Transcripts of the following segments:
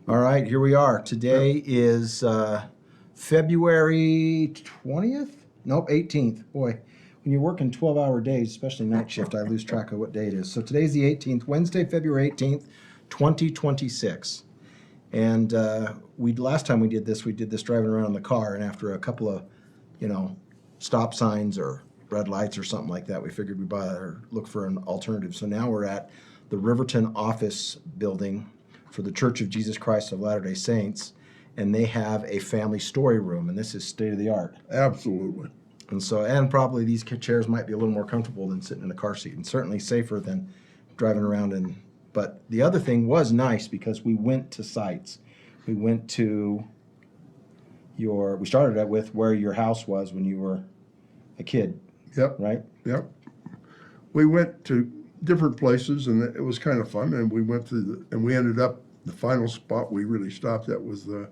All right, here we are. Today is February 20th? Nope, 18th. Boy, when you're working 12-hour days, especially night shift, I lose track of what day it is. So today's the 18th, Wednesday, February 18th, 2026. And last time we did this driving around in the car, and after a couple of, stop signs or red lights or something like that, we figured we'd buy or look for an alternative. So now we're at the Riverton office building for the Church of Jesus Christ of Latter-day Saints, and they have a family story room, and this is state of the art. Absolutely. And probably these chairs might be a little more comfortable than sitting in a car seat, and certainly safer than driving around in. But the other thing was nice because we went to sites. We went to we started out with where your house was when you were a kid. Yep. Right? Yep. We went to different places, and it was kind of fun. And we went and we ended up, the final spot we really stopped at was the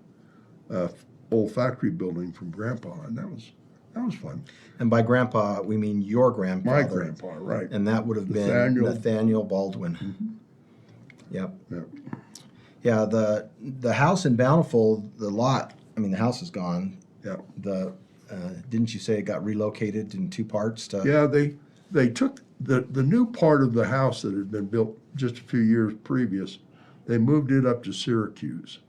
old factory building from Grandpa, and that was fun. And by Grandpa, we mean your grandfather. My grandpa, right. And that would have been Nathaniel Baldwin. Mm-hmm. Yep. Yep. Yeah, the house in Bountiful, the lot, the house is gone. Yep. Didn't you say it got relocated in two parts? Yeah, they took the new part of the house that had been built just a few years previous. They moved it up to Syracuse.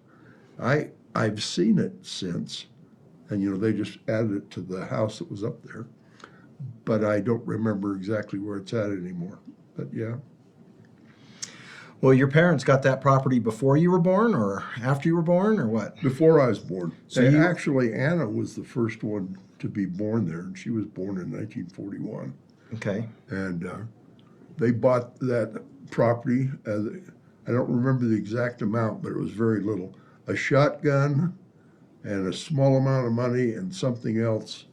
I've seen it since, and they just added it to the house that was up there, but I don't remember exactly where it's at anymore. But yeah. Well, your parents got that property before you were born, or after you were born, or what? Before I was born. So actually, Anna was the first one to be born there, and she was born in 1941. Okay. And they bought that property. I don't remember the exact amount, but it was very little. A shotgun and a small amount of money and something else.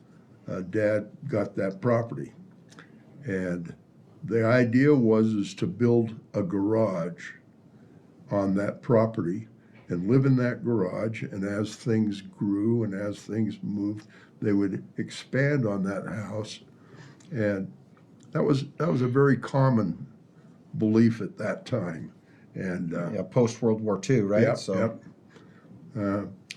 Dad got that property. And the idea is to build a garage on that property and live in that garage. And as things grew and as things moved, they would expand on that house. And that was a very common belief at that time. And post World War II, right? Yep, so, yep.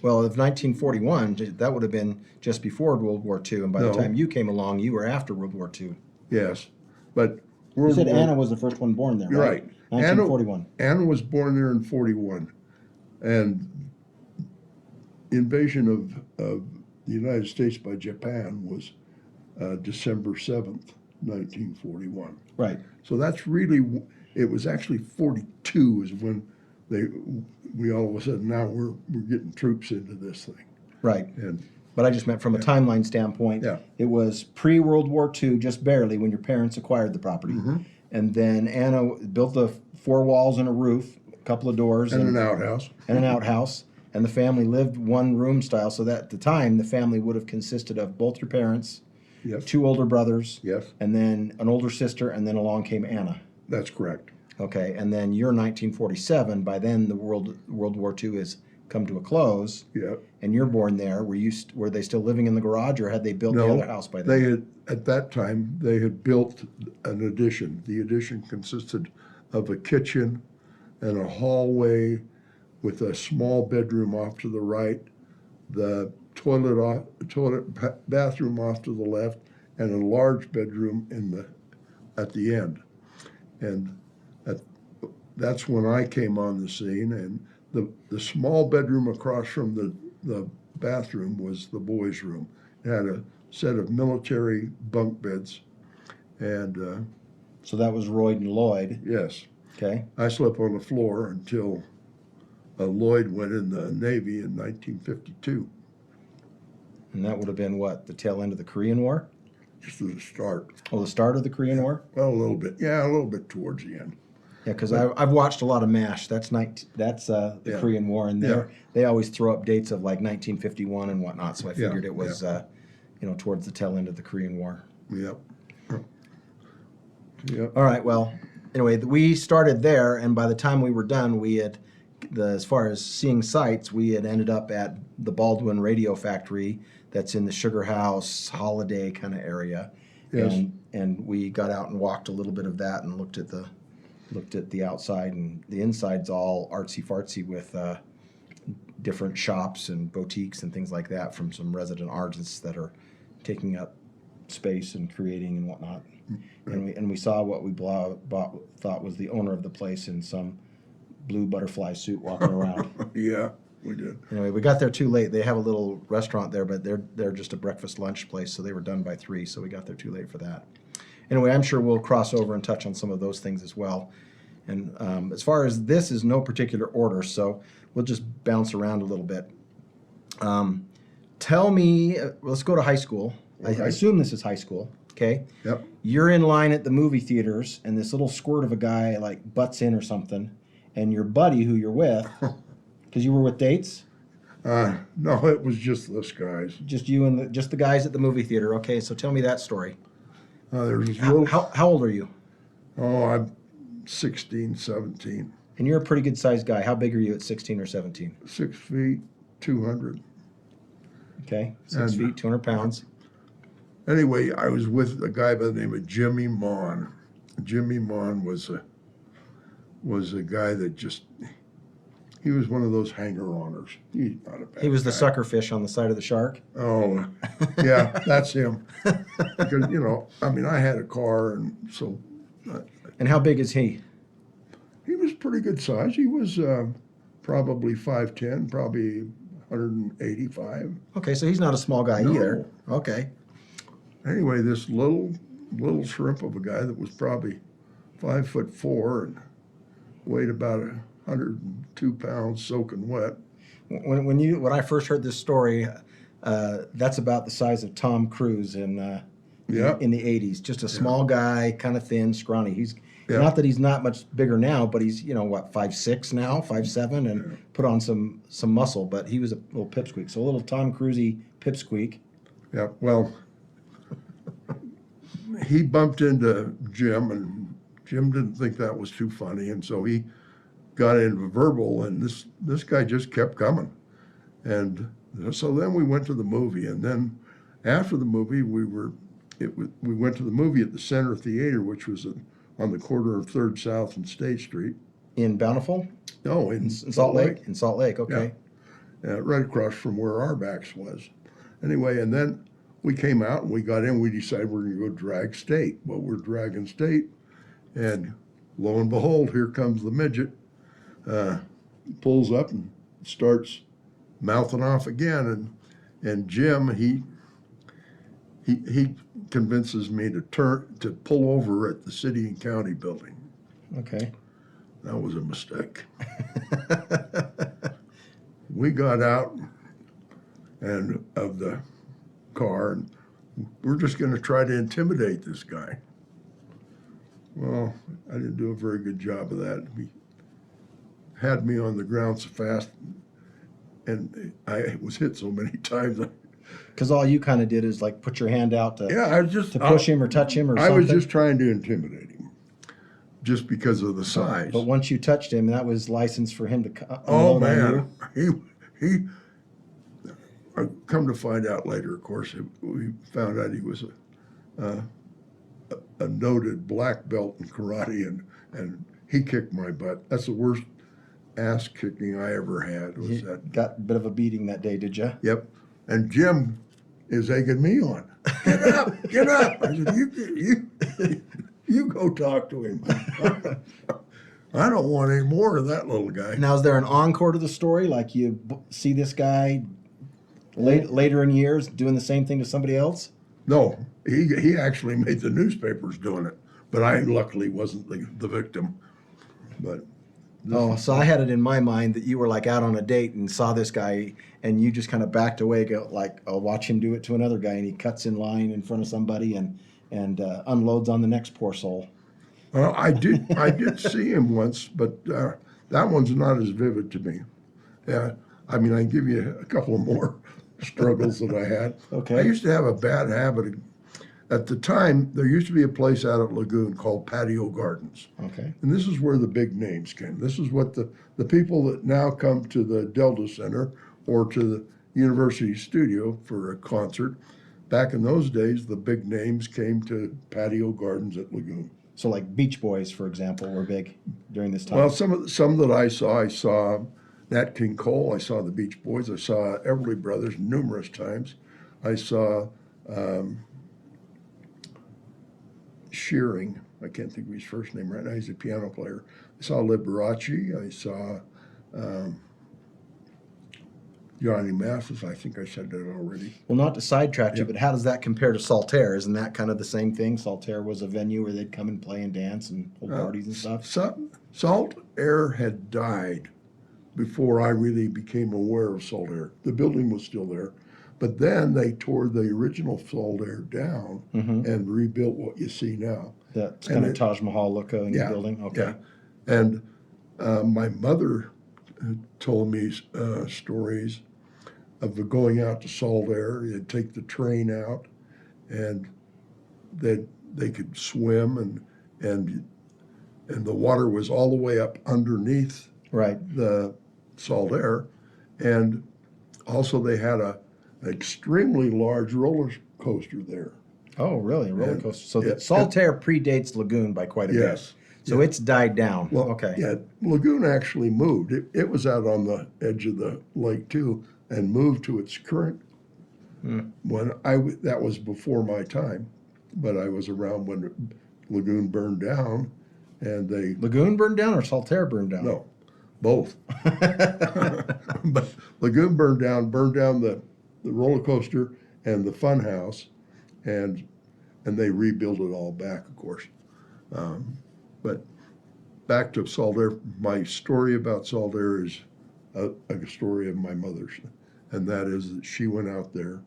Well, of 1941, that would have been just before World War II, and by the time you came along, you were after World War II. Yes, but you said Anna was the first one born there, right? 1941. Anna was born there in 41, and invasion of the United States by Japan was December 7th, 1941. Right. So that's really, it was actually 42 is when we all of a sudden now we're getting troops into this thing. Right. But I just meant from a timeline standpoint. Yeah. It was pre-World War II, just barely, when your parents acquired the property. Mm-hmm. And then Anna built the 4 walls and a roof, a couple of doors. And an outhouse. And an outhouse. And the family lived one room style, so that at the time the family would have consisted of both your parents, Yes. 2 older brothers, Yes. and then an older sister, and then along came Anna. That's correct. Okay, and then you're 1947. By then, the World War II has come to a close. Yeah. And you're born there. Were they still living in the garage, or had they built the other house by then? They had, at that time, they had built an addition. The addition consisted of a kitchen and a hallway with a small bedroom off to the right, the bathroom off to the left, and a large bedroom at the end. And that's when I came on the scene, and the small bedroom across from the bathroom was the boys' room. It had a set of military bunk beds, and so that was Lloyd and Lloyd. yes, Okay. I slept on the floor until Lloyd went in the Navy in 1952. And that would have been what, the tail end of the Korean War? Just at the start. Oh, the start of the Korean War? Well, a little bit. Yeah, a little bit towards the end. Yeah, because I've watched a lot of MASH. That's the Korean War, and they always throw up dates of like 1951 and whatnot. So I figured it was towards the tail end of the Korean War. Yep. Yep. All right. Well, anyway, we started there, and by the time we were done, we had, as far as seeing sites, we had ended up at the Baldwin Radio Factory that's in the Sugar House Holiday kind of area. Yes. And we got out and walked a little bit of that and looked at the outside, and the inside's all artsy fartsy with different shops and boutiques and things like that from some resident artists that are taking up space and creating and whatnot. And we saw what we thought was the owner of the place in some blue butterfly suit walking around. Yeah, we did. Anyway, we got there too late. They have a little restaurant there, but they're just a breakfast lunch place, so they were done by 3, so we got there too late for that. Anyway, I'm sure we'll cross over and touch on some of those things as well. And as far as this is no particular order, so we'll just bounce around a little bit. Tell me, let's go to high school. Okay. I assume this is high school, okay? Yep. You're in line at the movie theaters, and this little squirt of a guy like butts in or something, and your buddy who you're with, because you were with dates? No, it was just this guys. Just you and just the guys at the movie theater. Okay, so tell me that story. There's this little, How old are you? oh, I'm 16, 17, And you're a pretty good sized guy. How big are you at 16 or 17? 6 feet, 200. Okay, 6 And- feet, 200 pounds. Anyway, I was with a guy by the name of Jimmy Mon. Jimmy Mon was a guy that just, he was one of those hanger-oners. He's not a bad He was the guy. sucker fish on the side of the shark. Oh, yeah, that's him. Because, you know, I mean, I had a car, and so And how big is he? he was pretty good size. He was probably 5'10", probably 185. Okay, so he's not a small guy No. either. Okay. Anyway, this little shrimp of a guy that was probably 5'4" and weighed about 102 pounds, soaking wet. When I first heard this story, that's about the size of Tom Cruise in Yeah. in the 80s. Just a small guy, kind of thin, scrawny. He's Yeah. not that he's not much bigger now, but he's, you know, what, 5'6" now, 5'7", and put on some muscle. But he was a little pipsqueak. So a little Tom Cruisey pipsqueak. Yeah, well, he bumped into Jim, and Jim didn't think that was too funny, and so he got into verbal, and this guy just kept coming. And so then we went to the movie, and then after the movie, we went to the movie at the Center Theater, which was on the corner of 3rd South and State Street. In Bountiful? No, in In Salt Lake? In Salt Lake, okay. Right across from where Arbex was. Anyway, and then we came out and we got in. We decided we're going to go drag State. Well, we're dragging State, and lo and behold, here comes the midget. Pulls up and starts mouthing off again, and Jim he convinces me to pull over at the city and county building. Okay. That was a mistake. We got out and of the car, and we're just going to try to intimidate this guy. Well, I didn't do a very good job of that. He had me on the ground so fast, and I was hit so many times. Because all you kind of did is like put your hand out to, Yeah, I was just to push him or touch him or I something. was just trying to intimidate him, just because of the size. But once you touched him, that was license for him to Oh unload on you. man, he. I come to find out later. Of course, we found out he was a noted black belt in karate, and he kicked my butt. That's the worst ass kicking I ever had. Was You that? got a bit of a beating that day, did you? Yep. And Jim is egging me on. Get up, get up. I said, you go talk to him. I don't want any more of that little guy. Now, is there an encore to the story? Like you see this guy later in years doing the same thing to somebody else? No, he actually made the newspapers doing it, but I luckily wasn't the victim. But Oh, so I had it in my mind that you were like out on a date and saw this guy and you just kind of backed away, go like, I'll watch him do it to another guy, and he cuts in line in front of somebody and unloads on the next poor soul. well, I did see him once, but that one's not as vivid to me. Yeah, I mean, I can give you a couple of more struggles that I had. Okay. I used to have a bad habit. At the time, there used to be a place out at Lagoon called Patio Gardens. Okay. And this is where the big names came. This is what the people that now come to the Delta Center or to the University Studio for a concert, back in those days, the big names came to Patio Gardens at Lagoon. So like Beach Boys, for example, were big during this time. Well, some that I saw Nat King Cole. I saw the Beach Boys. I saw Everly Brothers numerous times. I saw Shearing. I can't think of his first name right now. He's a piano player. I saw Liberace. I saw Johnny Mathis. I think I said that already. Well, not to sidetrack you, Yep. but how does that compare to Saltaire? Isn't that kind of the same thing? Saltaire was a venue where they'd come and play and dance and hold parties and stuff. Salt Air had died before I really became aware of Salt Air. The building was still there, but then they tore the original Salt Air down and rebuilt what you see now. That's And kind of it- Taj Mahal looking Yeah, building. Okay. Yeah. And my mother told me stories of going out to Salt Air. You'd take the train out, and they could swim, and the water was all the way up underneath Right. the Salt Air, and also they had an extremely large roller coaster there. Oh, really? A roller And- coaster. So yeah, the Saltaire predates Lagoon by quite a Yes. bit. So it's died down. Well, Okay. yeah, Lagoon actually moved. It was out on the edge of the lake too, and moved to its current. When that was before my time, but I was around when Lagoon burned down, and they Lagoon burned down or Saltaire burned down? no, both. But Lagoon burned down the roller coaster and the fun house, and they rebuilt it all back, of course. But back to Salt Air, my story about Salt Air is a story of my mother's, and that is that she went out there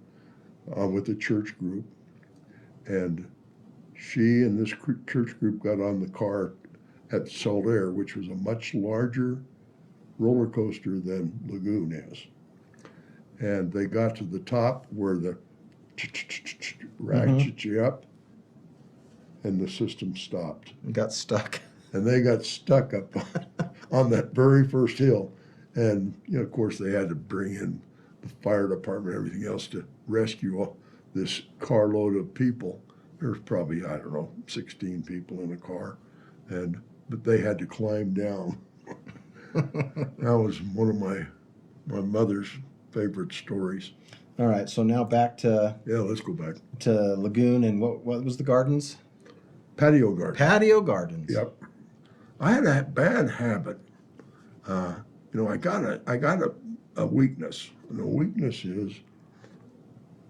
with a church group, and she and this church group got on the car at Salt Air, which was a much larger roller coaster than Lagoon is. And they got to the top where the ratchets you up, and the system stopped. Got stuck. And they got stuck up on that very first hill. And, of course, they had to bring in the fire department and everything else to rescue this carload of people. There's probably, I don't know, 16 people in a car. But they had to climb down. That was one of my mother's favorite stories. All right. So now back to Yeah, let's go back. Lagoon and what was the gardens? Patio garden. Patio gardens. Yep. I had a bad habit. I got a weakness. And the weakness is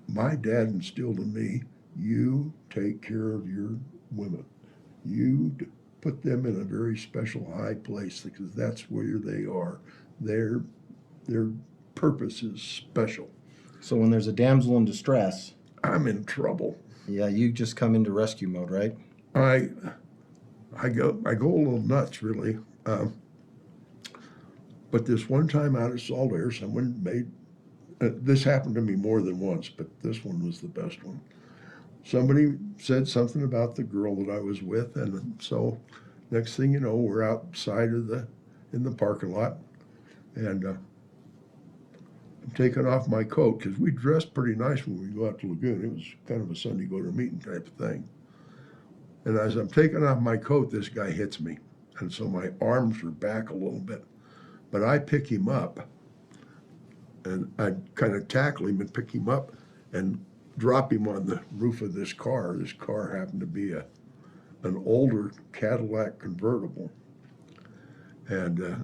my dad instilled in me, you take care of your women. You put them in a very special high place because that's where they are. Their purpose is special. So when there's a damsel in distress, I'm in trouble. yeah, you just come into rescue mode, right? I go a little nuts, really. But this one time out at Salt Air, someone made this happened to me more than once, but this one was the best one. Somebody said something about the girl that I was with, and so next thing you know, we're outside in the parking lot, and I'm taking off my coat because we dressed pretty nice when we go out to Lagoon. It was kind of a Sunday go to meeting type of thing. And as I'm taking off my coat, this guy hits me, and so my arms are back a little bit. But I pick him up, and I kind of tackle him and pick him up and drop him on the roof of this car. This car happened to be an older Cadillac convertible. And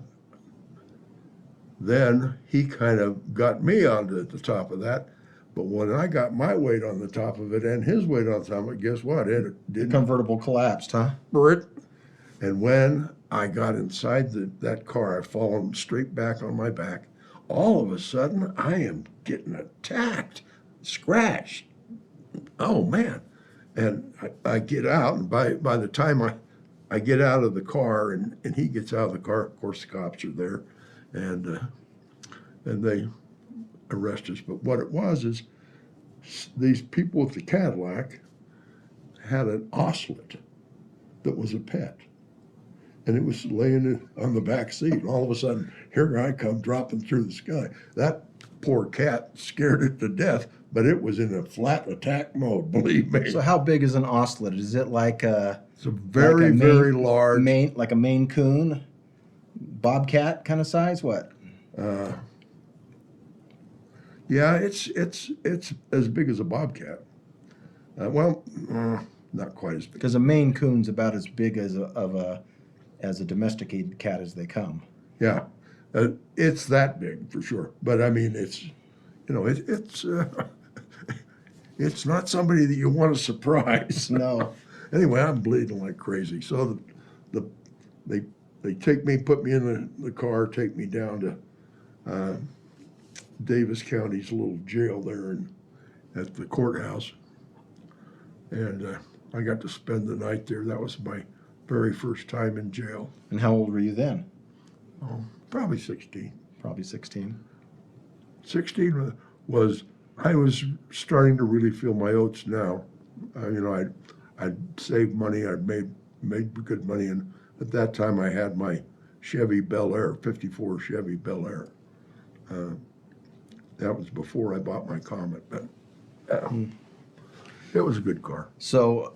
then he kind of got me onto the top of that. But when I got my weight on the top of it and his weight on top of it, guess what? It The didn't convertible collapsed, huh? it. And when I got inside that car, I fallen straight back on my back. All of a sudden, I am getting attacked, scratched. Oh, man. And I get out, and by the time I get out of the car and he gets out of the car, of course, the cops are there, and they arrest us. But what it was is these people with the Cadillac had an ocelot that was a pet. And it was laying on the back seat. And all of a sudden, here I come dropping through the sky. That poor cat scared it to death, but it was in a flat attack mode, believe me. So how big is an ocelot? Is it like a It's a very, very large. like a Maine Coon, bobcat kind of size? What? Yeah, it's as big as a bobcat. Well, not quite as big. Because a Maine Coon's about as big as a domesticated cat as they come. Yeah, it's that big for sure. But I mean, it's it's it's not somebody that you want to surprise. No. Anyway, I'm bleeding like crazy. So the they they take me, put me in the car, take me down to Davis County's little jail there at the courthouse, and I got to spend the night there. That was my very first time in jail. And how old were you then? Oh, probably 16. Probably 16. 16 was, I was starting to really feel my oats now. I'd saved money, I'd made good money, and at that time I had my Chevy Bel Air, 54 Chevy Bel Air. That was before I bought my Comet, but it was a good car. So,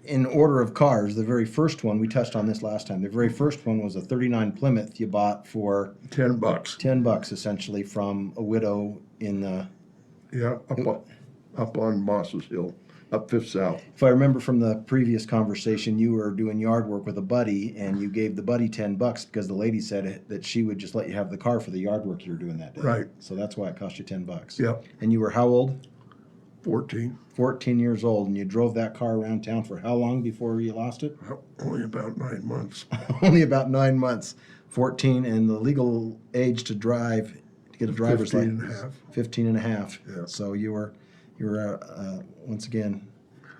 in order of cars, the very first one, we touched on this last time, the very first one was a 39 Plymouth you bought for $10. $10 essentially from a widow in the, Yeah, up on Moss's Hill, up Fifth South. if I remember from the previous conversation, you were doing yard work with a buddy and you gave the buddy $10 because the lady said that she would just let you have the car for the yard work you were doing that day. Right. So that's why it cost you $10. Yep, And you were how old? 14. 14 years old, and you drove that car around town for how long before you lost it? Only about 9 months. Only about 9 months. 14, and the legal age to drive, to get a driver's 15 and a license, half. 15 and a half. Yeah. So you were once again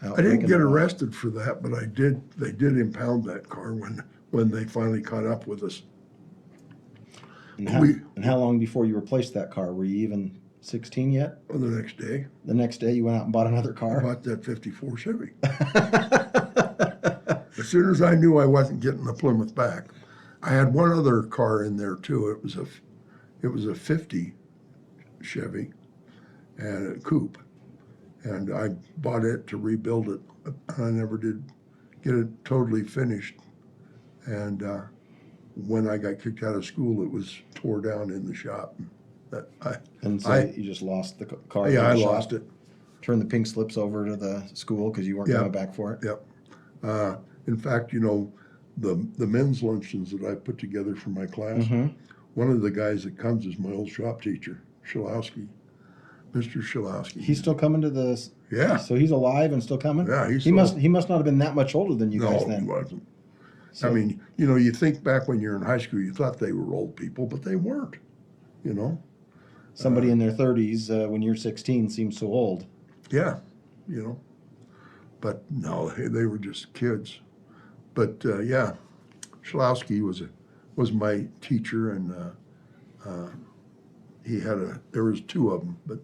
out I didn't breaking get the law. arrested for that, but they did impound that car when they finally caught up with us. And how long before you replaced that car? Were you even 16 yet? On the next day, The next day you went out and bought another I car? bought that 54 Chevy. As soon as I knew I wasn't getting the Plymouth back, I had one other car in there too. It was a 50 Chevy and a coupe, and I bought it to rebuild it. I never did get it totally finished, and when I got kicked out of school, it was tore down in the shop. And so you just lost the car? Yeah, I in the shop? lost it. Turned the pink slips over to the school because you weren't Yeah. coming back for it? Yep. In fact, the men's luncheons that I put together for my class, Mm-hmm. one of the guys that comes is my old shop teacher, Shilowski, Mr. Shilowski. He's still coming to the. Yeah. So he's alive and still coming. Yeah, He still- must not have been that much older than you guys No, then. he wasn't. So, I mean, you think back when you're in high school, you thought they were old people, but they weren't. somebody in their 30s when you're 16 seems so old. Yeah, But no, they were just kids. But yeah, Schlowski was my teacher, and there was two of them, but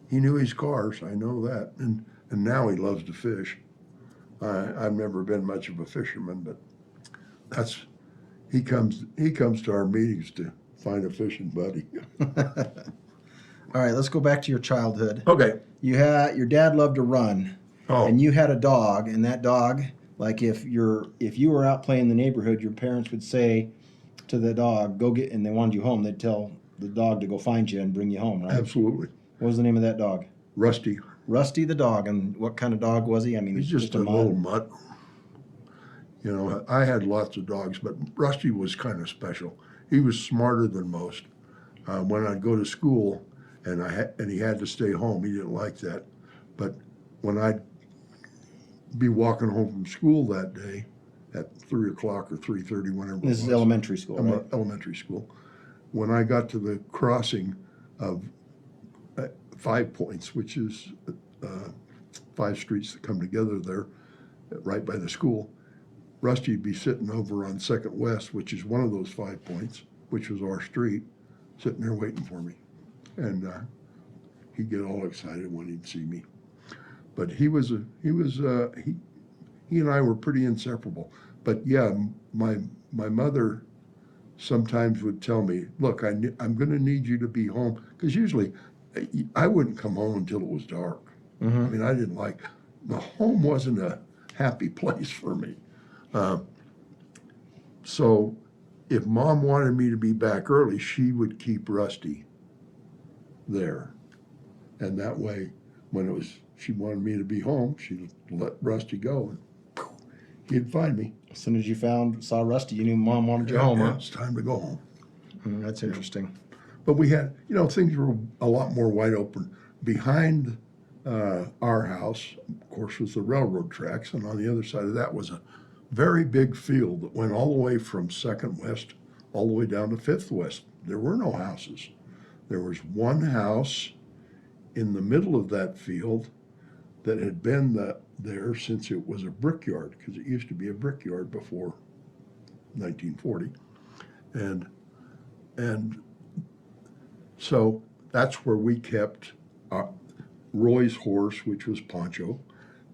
he knew his cars. I know that, and now he loves to fish. I've never been much of a fisherman, but he comes to our meetings to find a fishing buddy. All right, let's go back to your childhood. Okay. Your dad loved to run, Oh, and you had a dog, and that dog, like if you were out playing in the neighborhood, your parents would say to the dog, "Go get," and they wanted you home. They'd tell the dog to go find you and bring you home, right? absolutely. What was the name of that dog? Rusty. Rusty the dog. And what kind of dog was he? I mean, He's just a little mutt. I had lots of dogs, but Rusty was kind of special. He was smarter than most. When I'd go to school and he had to stay home, he didn't like that. But when I'd be walking home from school that day at 3 o'clock or 3:30, whenever This it is was, elementary school, right? elementary school, when I got to the crossing of 5 Points, which is 5 streets that come together there, right by the school, Rusty'd be sitting over on Second West, which is one of those 5 Points, which was our street, sitting there waiting for me, and he'd get all excited when he'd see me. But he and I were pretty inseparable. But yeah, my mother sometimes would tell me, "Look, I'm going to need you to be home," because usually I wouldn't come home until it was dark. Mm-hmm. I mean, the home wasn't a happy place for me. So if Mom wanted me to be back early, she would keep Rusty there. And that way, when she wanted me to be home, she'd let Rusty go, and he'd find me. As soon as you saw Rusty, you knew Mom wanted you home, huh? It's time to go home. That's interesting. But we had, things were a lot more wide open. Behind our house, of course, was the railroad tracks, and on the other side of that was a very big field that went all the way from 2nd West all the way down to 5th West. There were no houses. There was one house in the middle of that field that had been there since it was a brickyard, because it used to be a brickyard before 1940. And so that's where we kept Roy's horse, which was Poncho,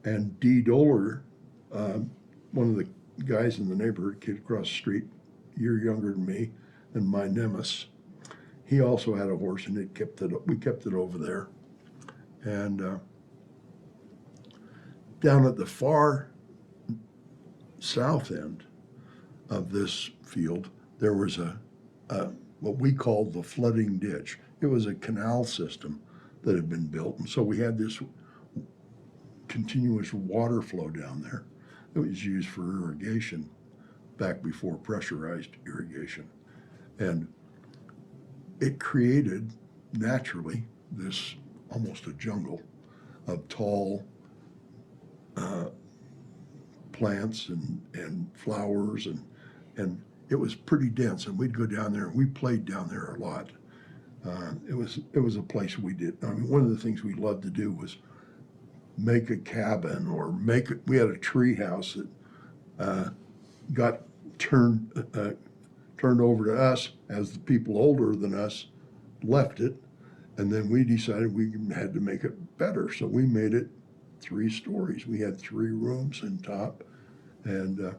and Dee Doler, one of the guys in the neighborhood, kid across the street, a year younger than me, and my nemesis. He also had a horse, and we kept it over there. And down at the far south end of this field, there was what we called the flooding ditch. It was a canal system that had been built, and so we had this continuous water flow down there. It was used for irrigation back before pressurized irrigation. And it created, naturally, this almost a jungle of tall plants and flowers, and it was pretty dense. And we'd go down there, and we played down there a lot. It was a place we did. I mean, one of the things we loved to do was make a cabin, or we had a tree house that got turned over to us as the people older than us left it, and then we decided we had to make it better, so we made it 3 stories. We had 3 rooms in top, and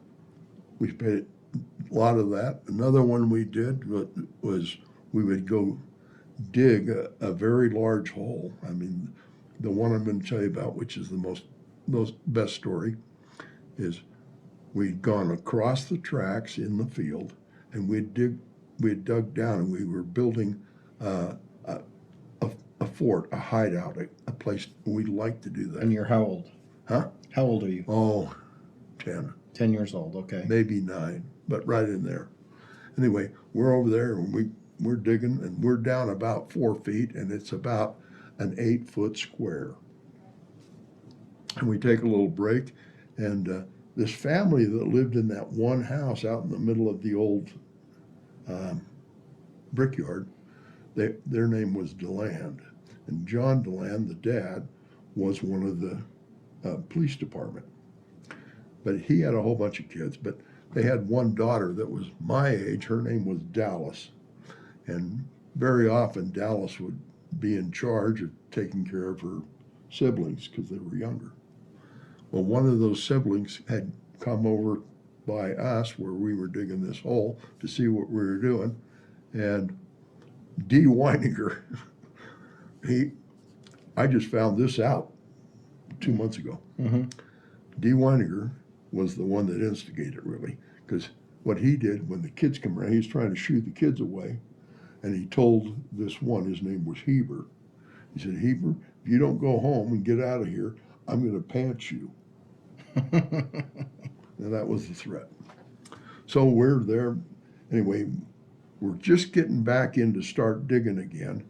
we paid a lot of that. Another one we did was we would go dig a very large hole. I mean, the one I'm going to tell you about, which is the best story, is we'd gone across the tracks in the field, and we'd dug down, and we were building a fort, a hideout, a place. We'd like to do that. And you're how old? Huh? How old are you? Oh, 10. 10 years old, okay. Maybe 9, but right in there. Anyway, we're over there, and we're digging, and we're down about 4 feet, and it's about an 8-foot square. And we take a little break, and this family that lived in that one house out in the middle of the old brickyard, their name was DeLand. And John DeLand, the dad, was one of the police department. But he had a whole bunch of kids, but they had one daughter that was my age. Her name was Dallas. And very often Dallas would be in charge of taking care of her siblings because they were younger. Well, one of those siblings had come over by us where we were digging this hole to see what we were doing. And D. Weininger, I just found this out 2 months ago. Mm-hmm. D. Weininger was the one that instigated, really, because what he did when the kids come around, he was trying to shoo the kids away, and he told this one, his name was Heber. He said, Heber, if you don't go home and get out of here, I'm going to pants you. And that was the threat. So we're there. Anyway, we're just getting back in to start digging again,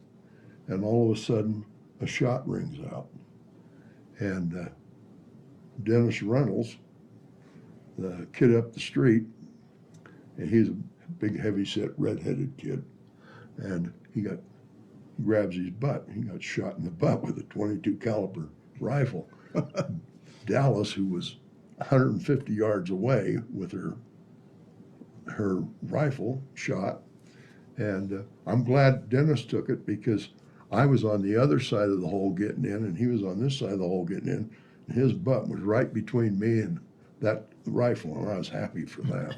and all of a sudden, a shot rings out. And Dennis Reynolds, the kid up the street, and he's a big, heavy-set, red-headed kid, and he grabs his butt. He got shot in the butt with a .22 caliber rifle. Dallas, who was 150 yards away with her rifle, shot. And I'm glad Dennis took it, because I was on the other side of the hole getting in, and he was on this side of the hole getting in. And his butt was right between me and that rifle, and I was happy for that.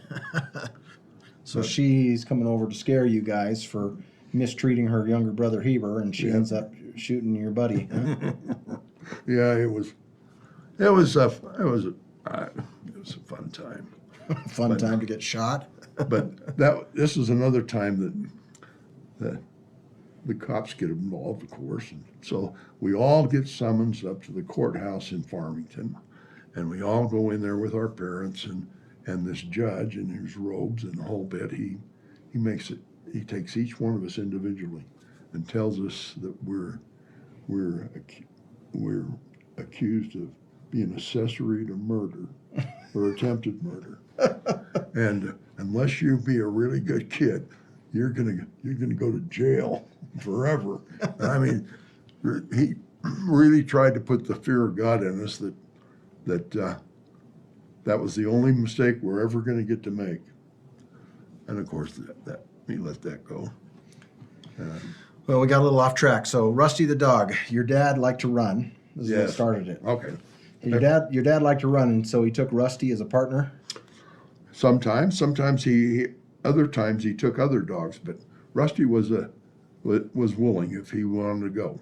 So she's coming over to scare you guys for mistreating her younger brother Heber, and she ends up shooting your buddy. Huh? Yeah, it was a fun time. Fun But- time to get shot. But this is another time that the cops get involved, of course. And so we all get summoned up to the courthouse in Farmington, and we all go in there with our parents and this judge in his robes and the whole bit. He takes each one of us individually and tells us that we're accused of being accessory to murder or attempted murder. And unless you be a really good kid, you're gonna go to jail forever. I mean, he really tried to put the fear of God in us that was the only mistake we're ever going to get to make. And of course, that we let that go. Well, we got a little off track. So Rusty the dog, your dad liked to run. This is what Yes. started it. Okay. Your dad liked to run, and so he took Rusty as a partner. Sometimes other times he took other dogs, but Rusty was willing if he wanted to go.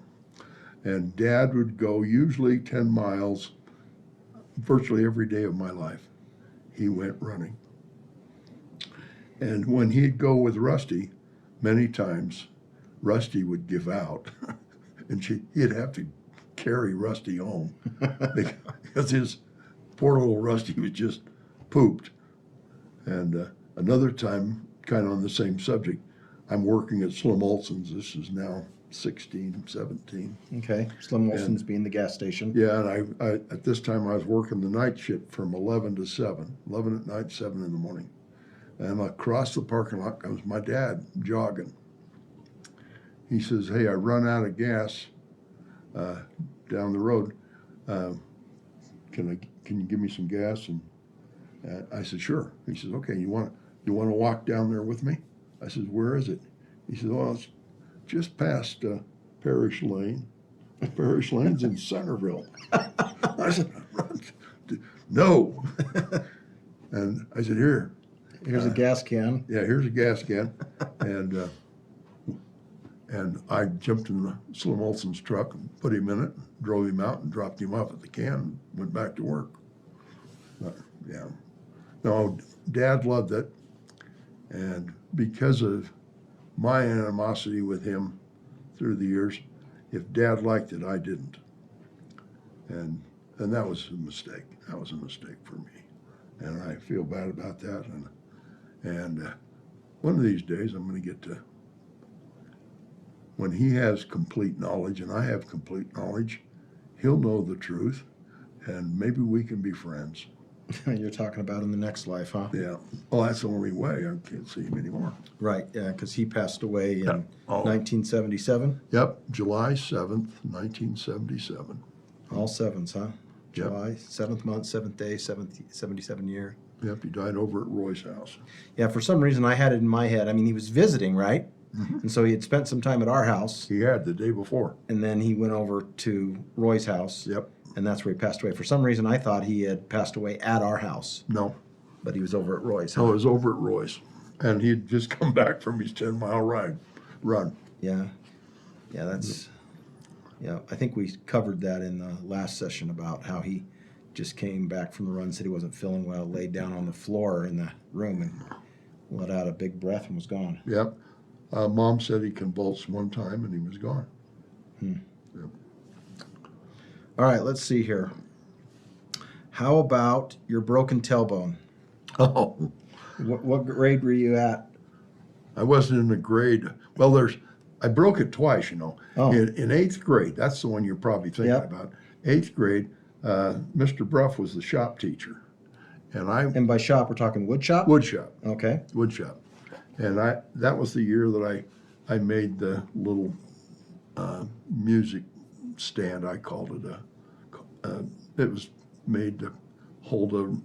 And Dad would go usually 10 miles virtually every day of my life. He went running. And when he'd go with Rusty, many times Rusty would give out and he'd have to carry Rusty home because his poor little Rusty was just pooped. And another time, kind of on the same subject, I'm working at Slim Olson's. This is now 16, 17. Okay, Slim Wilson's being the gas station. Yeah, and I at this time I was working the night shift from 11 to 7, 11 at night, 7 in the morning. And across the parking lot comes my dad jogging. He says, "Hey, I run out of gas down the road. Can you give me some gas?" And I said, "Sure." He says, "Okay, you want to walk down there with me?" I said, "Where is it?" He said, "Well, it's just past Parish Lane. Parish Lane's in Centerville." I said, "No." And I said, Here's a gas can. yeah, here's a gas can." And I jumped in the Slim Olson's truck and put him in it, drove him out and dropped him off at the can and went back to work. But, yeah. No, Dad loved it. And because of my animosity with him through the years, if Dad liked it, I didn't. And that was a mistake. That was a mistake for me. And I feel bad about that. And one of these days I'm going to get to, when he has complete knowledge and I have complete knowledge, he'll know the truth and maybe we can be friends. You're talking about in the next life, huh? Yeah. Well, that's the only way. I can't see him anymore. Right, yeah, because he passed away in Yeah. Oh. 1977. Yep, July 7th, 1977. All sevens, huh? Yep. July, 7th month, 7th day, 77 year. Yep, he died over at Roy's house. Yeah, for some reason I had it in my head. I mean, he was visiting, right? Mm-hmm. And so he had spent some time at our house, He had the day before. and then he went over to Roy's house. Yep. And that's where he passed away. For some reason, I thought he had passed away at our house, No, but he was over at Roy's. no, it was over at Roy's. And he'd just come back from his 10-mile run. Yeah, yeah, that's, yeah. I think we covered that in the last session about how he just came back from the run, said he wasn't feeling well, laid down on the floor in the room and let out a big breath and was gone. Yep. Mom said he convulsed one time and he was gone. Yep. All right, let's see here. How about your broken tailbone? Oh, What grade were you at? I wasn't in the grade. Well, I broke it twice, you know. Oh. In 8th grade, that's the one you're probably thinking Yep. about. 8th grade, Mr. Bruff was the shop teacher. And And by shop, we're talking wood shop? wood shop. Okay. And that was the year that I made the little music stand. I called it it was made to hold a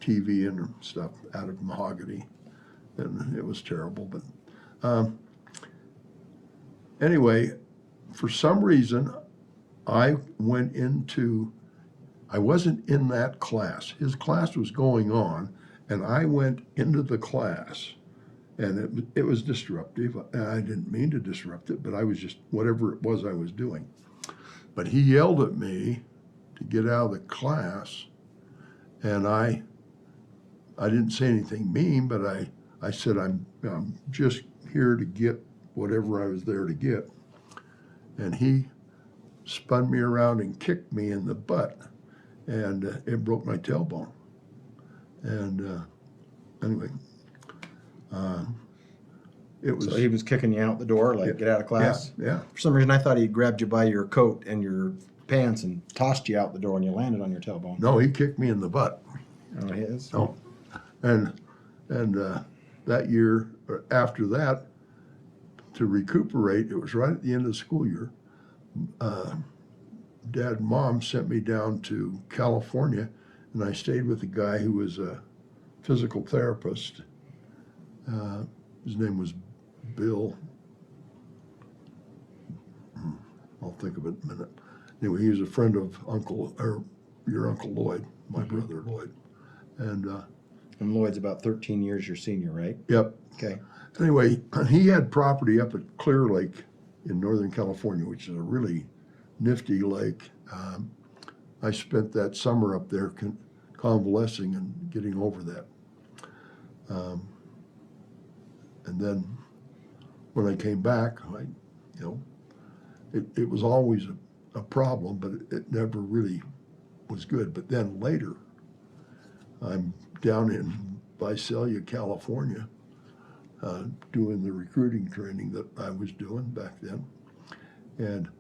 TV and stuff out of mahogany, and it was terrible. But anyway, for some reason, I wasn't in that class. His class was going on, and I went into the class. And it was disruptive. I didn't mean to disrupt it, but I was just, whatever it was I was doing. But he yelled at me to get out of the class, and I I didn't say anything mean, but I said, I'm just here to get whatever I was there to get. And he spun me around and kicked me in the butt, and it broke my tailbone. And anyway, it was. So he was kicking you out the door, like, get out of class? Yeah. For some reason, I thought he grabbed you by your coat and your pants and tossed you out the door and you landed on your tailbone. No, he kicked me in the butt. Oh, he is? No. And that year, or after that, to recuperate, it was right at the end of the school year, Dad and Mom sent me down to California, and I stayed with a guy who was a physical therapist. His name was Bill. I'll think of it in a minute. Anyway, he was a friend of your Uncle Lloyd, my brother Lloyd. And Lloyd's about 13 years your senior, right? Yep. Okay. Anyway, he had property up at Clear Lake in Northern California, which is a really nifty lake. I spent that summer up there convalescing and getting over that. And then when I came back, it was always a problem, but it never really was good. But then later, I'm down in Visalia, California, doing the recruiting training that I was doing back then. And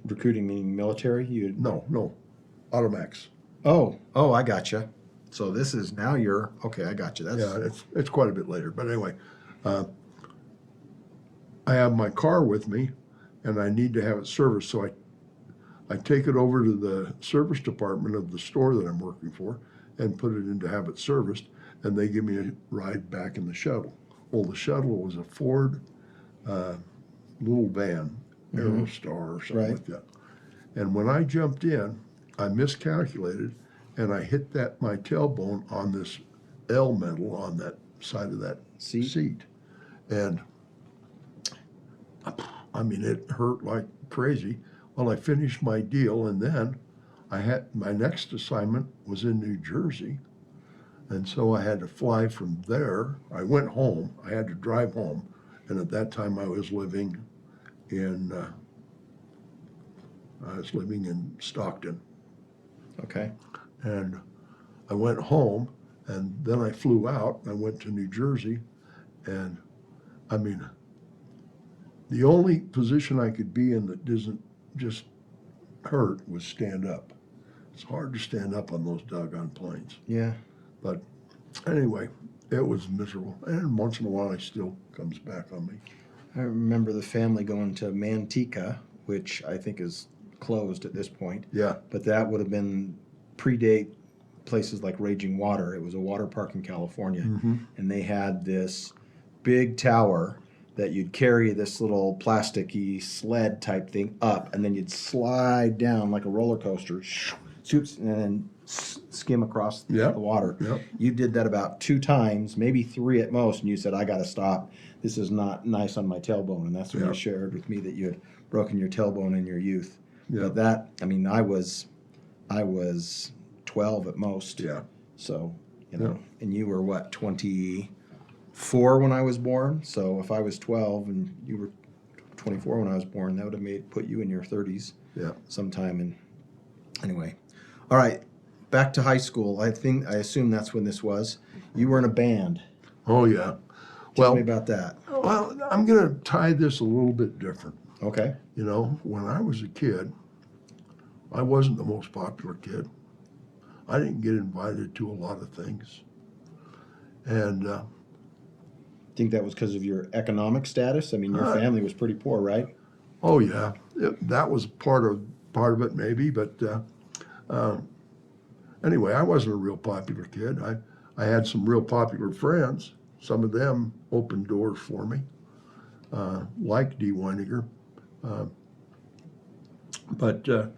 Recruiting meaning military? No, Automax. Oh, I gotcha. So this is now okay, I gotcha. Yeah, it's quite a bit later. But anyway, I have my car with me, and I need to have it serviced. So I take it over to the service department of the store that I'm working for and put it in to have it serviced, and they give me a ride back in the shuttle. Well, the shuttle was a Ford little van, Aerostar or something like that. And when I jumped in, I miscalculated, and I hit my tailbone on this L metal on that side of that seat. And I mean, it hurt like crazy. Well, I finished my deal, and then my next assignment was in New Jersey. And so I had to fly from there. I went home. I had to drive home. And at that time I was living in Stockton. Okay. And I went home, and then I flew out. I went to New Jersey, and I mean, the only position I could be in that doesn't just hurt was stand up. It's hard to stand up on those doggone planes. Yeah. But anyway, it was miserable. And once in a while, it still comes back on me. I remember the family going to Manteca, which I think is closed at this point. Yeah. But that would have been predate places like Raging Water. It was a water park in California. And they had this big tower that you'd carry this little plasticky sled type thing up, and then you'd slide down like a roller coaster, and then skim across the water. Yep. You did that about 2 times, maybe 3 at most, and you said, I got to stop. This is not nice on my tailbone. And that's when you shared with me that you had broken your tailbone in your youth. Yeah. But I was 12 at most. Yeah. So, and you were what, 24 when I was born? So if I was 12 and you were 24 when I was born, that would have put you in your 30s. Yeah. Sometime. And anyway, all right, back to high school. I assume that's when this was. You were in a band. Oh, yeah. Tell me about that. Well, I'm going to tie this a little bit different. Okay. When I was a kid, I wasn't the most popular kid. I didn't get invited to a lot of things. And Think that was because of your economic status? I mean, your family was pretty poor, right? oh yeah, that was part of it maybe. But anyway, I wasn't a real popular kid. I had some real popular friends. Some of them opened doors for me, like Dee Weiniger. But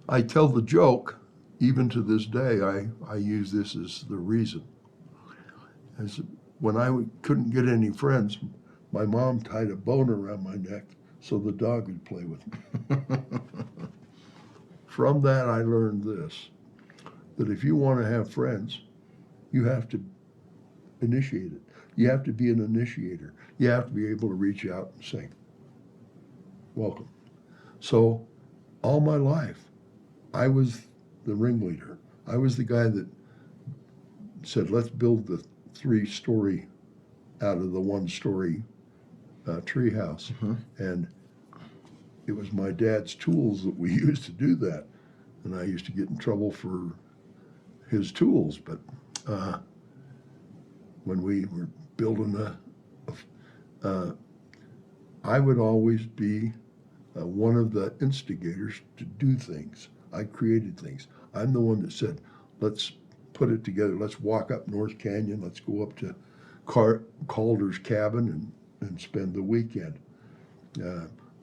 I tell the joke, even to this day, I use this as the reason. As when I couldn't get any friends, my mom tied a bone around my neck so the dog would play with me. From that, I learned this. that if you want to have friends, you have to initiate it. You have to be an initiator. You have to be able to reach out and say, welcome. So all my life, I was the ringleader. I was the guy that said, let's build the 3-story out of the 1-story treehouse. And it was my dad's tools that we used to do that. And I used to get in trouble for his tools. But when we were building I would always be one of the instigators to do things. I created things. I'm the one that said, let's put it together. Let's walk up North Canyon. Let's go up to Calder's cabin and spend the weekend.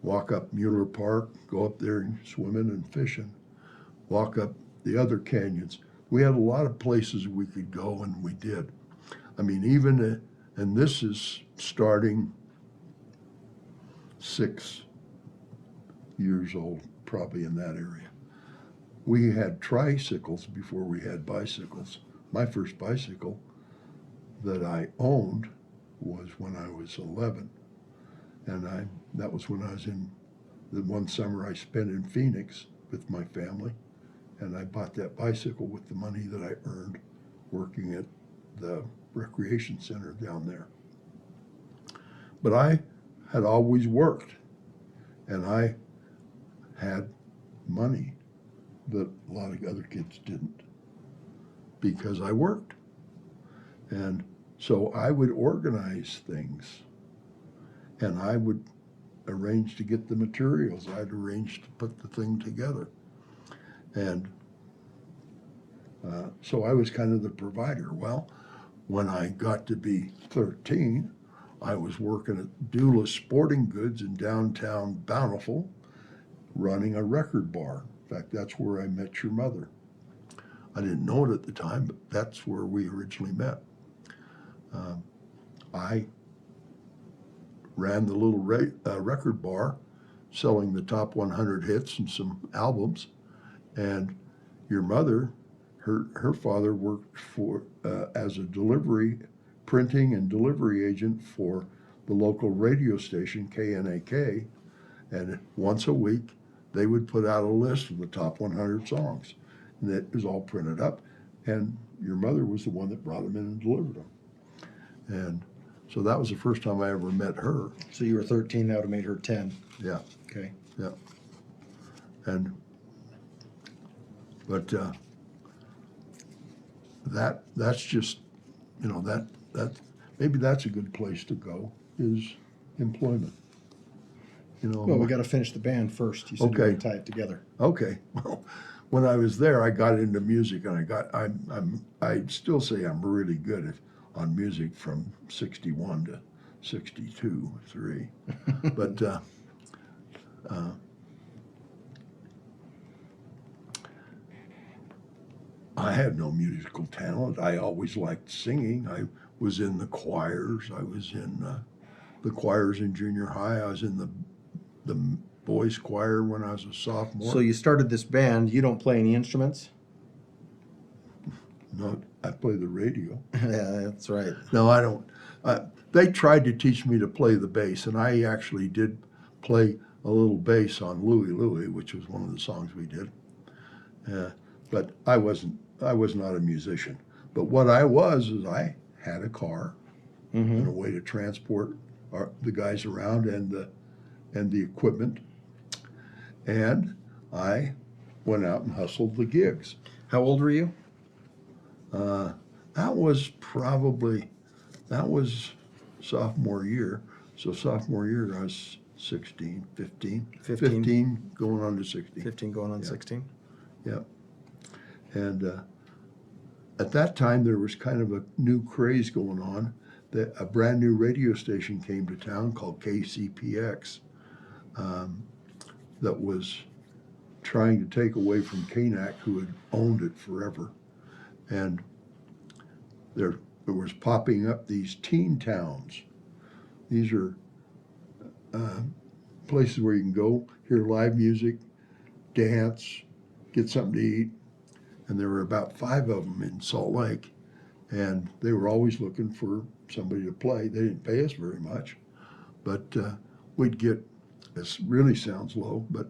Walk up Mueller Park, go up there and swimming and fishing. Walk up the other canyons. We had a lot of places we could go, and we did. I mean, even, and this is starting 6 years old, probably in that area. We had tricycles before we had bicycles. My first bicycle that I owned was when I was 11. And that was when I was in the one summer I spent in Phoenix with my family. And I bought that bicycle with the money that I earned working at the recreation center down there. But I had always worked, and I had money that a lot of other kids didn't because I worked. And so I would organize things, and I would arrange to get the materials. I'd arrange to put the thing together. And so I was kind of the provider. Well, when I got to be 13, I was working at Dula Sporting Goods in downtown Bountiful, running a record bar. In fact, that's where I met your mother. I didn't know it at the time, but that's where we originally met. I ran the little record bar, selling the top 100 hits and some albums. And your mother, her father worked for as a printing and delivery agent for the local radio station, KNAK. And once a week, they would put out a list of the top 100 songs. And it was all printed up. And your mother was the one that brought them in and delivered them. And so that was the first time I ever met her. So you were 13, that would have made her 10. Yeah. Okay. Yeah. And, but that's just, that maybe that's a good place to go, is employment. Well, we got to finish the band first. You said you were Okay. going to tie it together. Okay. Well, when I was there, I got into music, and I'd still say I'm really good on music from 61 to 62, 3. But I had no musical talent. I always liked singing. I was in the choirs. I was in the choirs in junior high. I was in the boys choir when I was a sophomore. So you started this band. You don't play any instruments? No, I play the radio. Yeah, that's right. No, I don't. They tried to teach me to play the bass, and I actually did play a little bass on Louie Louie, which was one of the songs we did. But I was not a musician. But what I was is I had a car and a way to transport the guys around and the equipment, and I went out and hustled the gigs. How old were you? That was sophomore year. So sophomore year I was 16, 15. 15 going on to 16. 15 going on 16? Yeah. And at that time there was kind of a new craze going on. That a brand new radio station came to town called KCPX that was trying to take away from KNAC, who had owned it forever. And there was popping up these teen towns. These are places where you can go, hear live music, dance, get something to eat. and there were about 5 of them in Salt Lake, and they were always looking for somebody to play. They didn't pay us very much, but we'd get, this really sounds low, but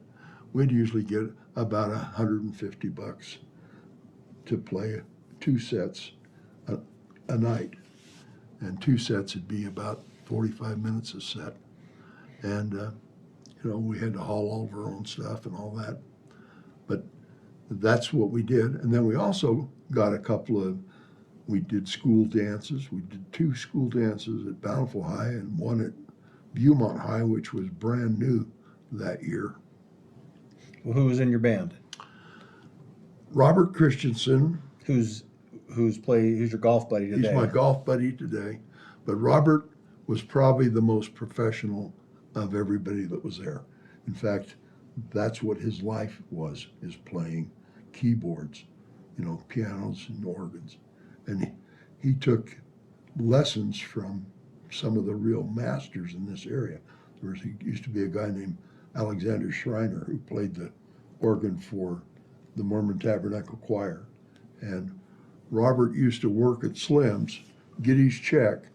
we'd usually get about $150 to play 2 sets a night, and 2 sets would be about 45 minutes a set, and we had to haul all of our own stuff and all that, but that's what we did. And then we also got we did school dances. We did 2 school dances at Bountiful High and one at Beaumont High, which was brand new that year. Well, who was in your band? Robert Christensen. Who's your golf buddy today? He's my golf buddy today. But Robert was probably the most professional of everybody that was there. In fact, that's what his life was, is playing keyboards, pianos and organs. And he took lessons from some of the real masters in this area. There used to be a guy named Alexander Schreiner who played the organ for the Mormon Tabernacle Choir. And Robert used to work at Slim's, get his check,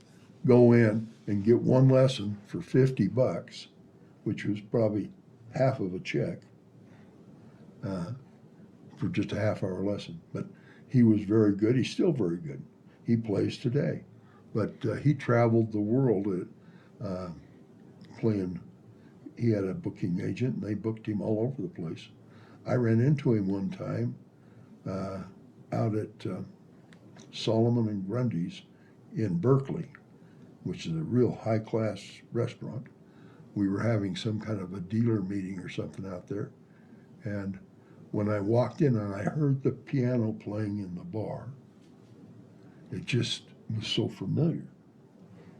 go in and get 1 lesson for $50, which was probably half of a check for just a half-hour lesson. But he was very good. He's still very good. He plays today. But he traveled the world playing. He had a booking agent, and they booked him all over the place. I ran into him one time out at Solomon and Grundy's in Berkeley, which is a real high-class restaurant. We were having some kind of a dealer meeting or something out there, and when I walked in and I heard the piano playing in the bar, it just was so familiar.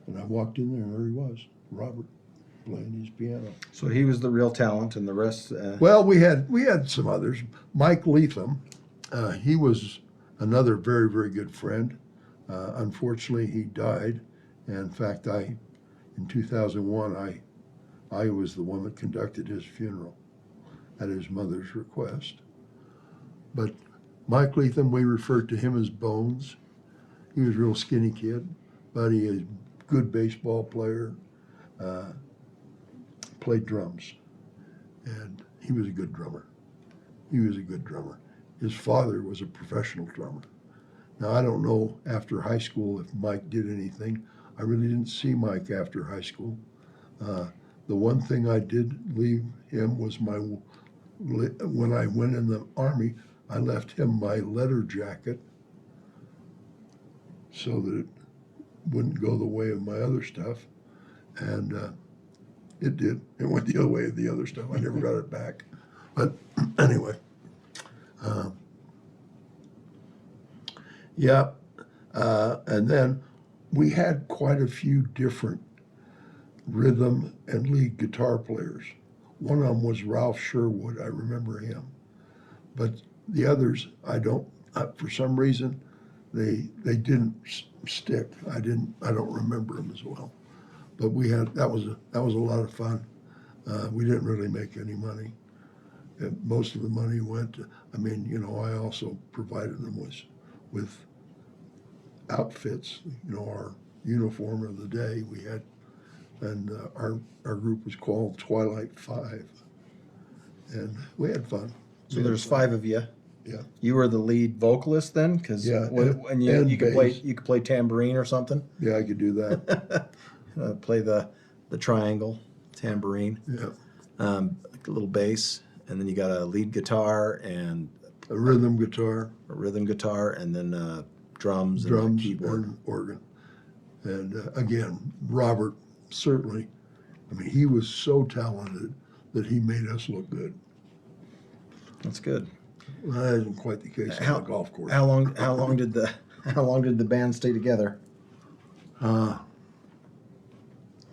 And I walked in there, and there he was, Robert, playing his piano. So he was the real talent, and the rest. Well, we had some others. Mike Leatham, he was another very, very good friend. Unfortunately, he died. And in fact, in 2001, I was the one that conducted his funeral at his mother's request. But Mike Leatham, we referred to him as Bones. He was a real skinny kid, but he is a good baseball player, played drums, and he was a good drummer. His father was a professional drummer. Now, I don't know after high school if Mike did anything. I really didn't see Mike after high school. The one thing I did leave him was when I went in the Army, I left him my leather jacket so that it wouldn't go the way of my other stuff. And it did. It went the other way of the other stuff. I never got it back. But anyway, yeah. And then we had quite a few different rhythm and lead guitar players. One of them was Ralph Sherwood. I remember him. But the others, I don't. For some reason, they didn't stick. I don't remember them as well. But that was a lot of fun. We didn't really make any money. And most of the money went to, I also provided them with outfits, our uniform of the day we had. And our group was called Twilight Five. And we had fun. So there's 5 of you. Yeah. You were the lead vocalist then, because Yeah, and you could play tambourine or something. Yeah, I could do that. Play the triangle tambourine. Yeah. Like a little bass, and then you got a lead guitar and A rhythm guitar, and then drums and a drums, keyboard. and organ. And again, Robert, certainly, he was so talented that he made us look good. That's good. Well, that isn't quite the case on the golf course. How long did the band stay together?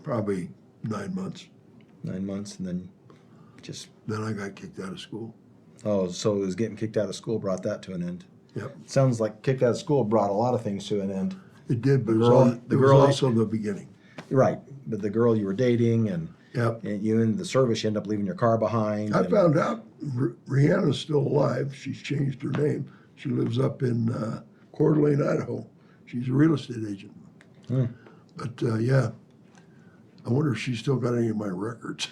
Probably 9 months. 9 months, and then just. Then I got kicked out of school. Oh, so it was getting kicked out of school brought that to an end. Yep. Sounds like kicked out of school brought a lot of things to an end. It did, but The it was also the beginning. Right, but the girl you were dating and Yep. you in the service, you end up leaving your car behind. I found out Rihanna's still alive. She's changed her name. She lives up in Coeur d'Alene, Idaho. She's a real estate agent. Hmm. But yeah, I wonder if she's still got any of my records.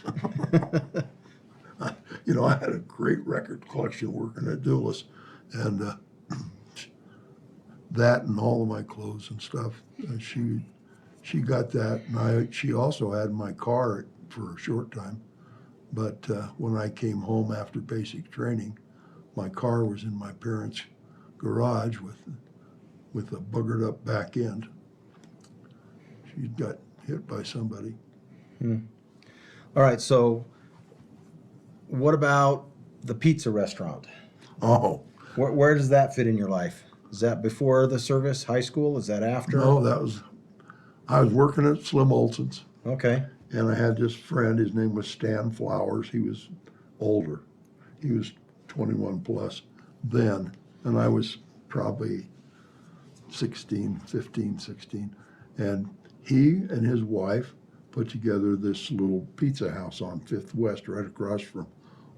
You know, I had a great record collection working at Duelist, and that and all of my clothes and stuff. She got that, and she also had my car for a short time. But when I came home after basic training, my car was in my parents' garage with a buggered up back end. She got hit by somebody. All right, so what about the pizza restaurant? Oh, Where does that fit in your life? Is that before the service, high school? Is that after? no, I was working at Slim Olson's, Okay. and I had this friend, his name was Stan Flowers. He was older. He was 21 plus then, and I was probably 15, 16. And he and his wife put together this little pizza house on Fifth West, right across from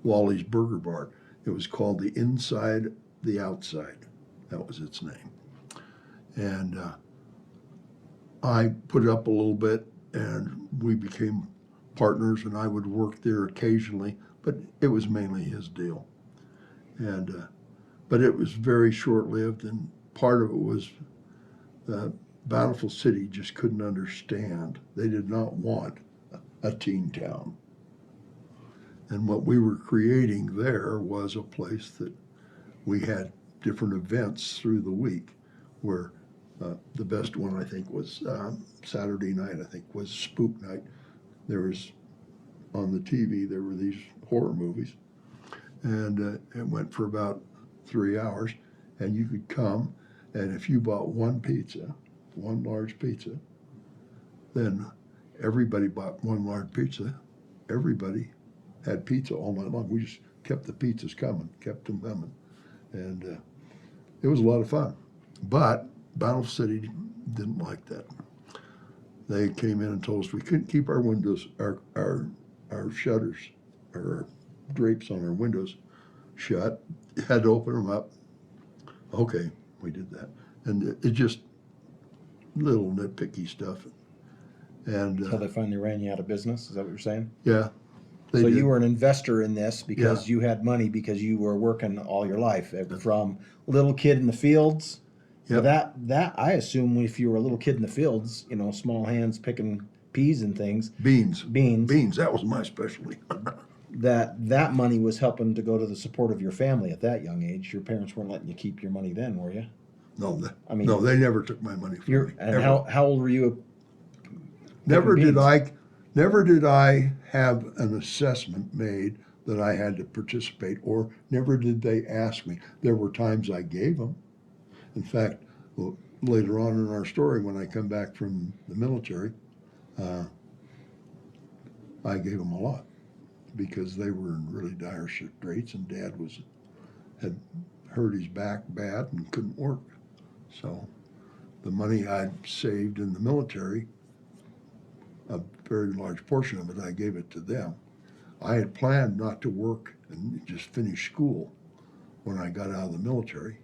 Wally's Burger Bar. It was called the Inside, the Outside. That was its name. And I put it up a little bit, and we became partners, and I would work there occasionally, but it was mainly his deal. And but it was very short-lived, and part of it was Bountiful City just couldn't understand. They did not want a teen town. And what we were creating there was a place that we had different events through the week, where the best one, I think, was Saturday night, I think, was Spook Night. There was, on the TV, there were these horror movies, and it went for about 3 hours, and you could come, and if you bought one large pizza, then everybody bought one large pizza. Everybody had pizza all night long. We just kept the pizzas coming, kept them coming, and it was a lot of fun. But Bountiful City didn't like that. They came in and told us we couldn't keep our windows, our shutters, our drapes on our windows shut. Had to open them up. Okay, we did that, and it just little nitpicky stuff. And Until they finally ran you out of business. Is that what you're saying? yeah, they So did. you were an investor in this because you had money because you were working all your life, from little kid in the fields. Yep. That I assume if you were a little kid in the fields, small hands picking peas and things, Beans. beans. That was my specialty. That money was helping to go to the support of your family at that young age. Your parents weren't letting you keep your money then, were you? No, I mean, no, they never took my money from me. And ever. how old were you? Never picking beans? never did I have an assessment made that I had to participate, or never did they ask me. There were times I gave them. In fact, later on in our story, when I come back from the military, I gave them a lot because they were in really dire straits, and Dad had hurt his back bad and couldn't work. So the money I'd saved in the military, a very large portion of it, I gave it to them. I had planned not to work and just finish school when I got out of the military,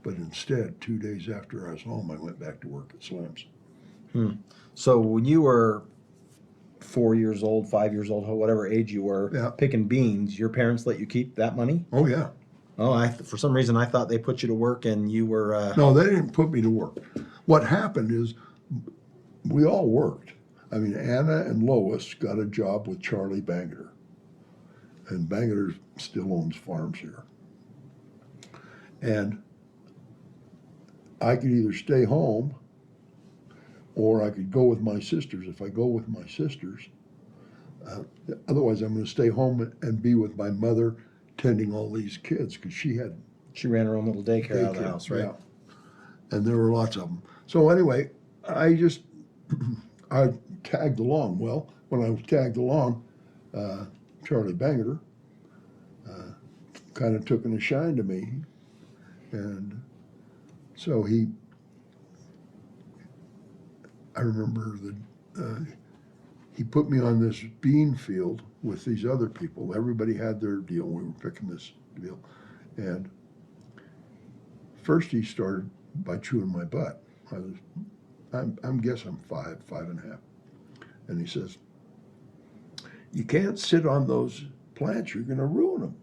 but instead, 2 days after I was home, I went back to work at Slim's. So when you were 4 years old, 5 years old, whatever age you were, Yeah. picking beans, your parents let you keep that money? Oh yeah. Oh, for some reason I thought they put you to work and you were. No, they didn't put me to work. What happened is we all worked. I mean, Anna and Lois got a job with Charlie Bangeter, and Bangeter still owns farms here. And I could either stay home or I could go with my sisters. If I go with my sisters, otherwise I'm going to stay home and be with my mother tending all these kids, because she She ran her own little daycare out of the house, right? Yeah. And there were lots of them. So anyway, I tagged along. Well, when I was tagged along, Charlie Bangeter kind of took a shine to me, and so I remember that he put me on this bean field with these other people. Everybody had their deal. We were picking this deal, and First he started by chewing my butt. I'm guess I'm 5.5. And he says, "You can't sit on those plants, you're gonna ruin them."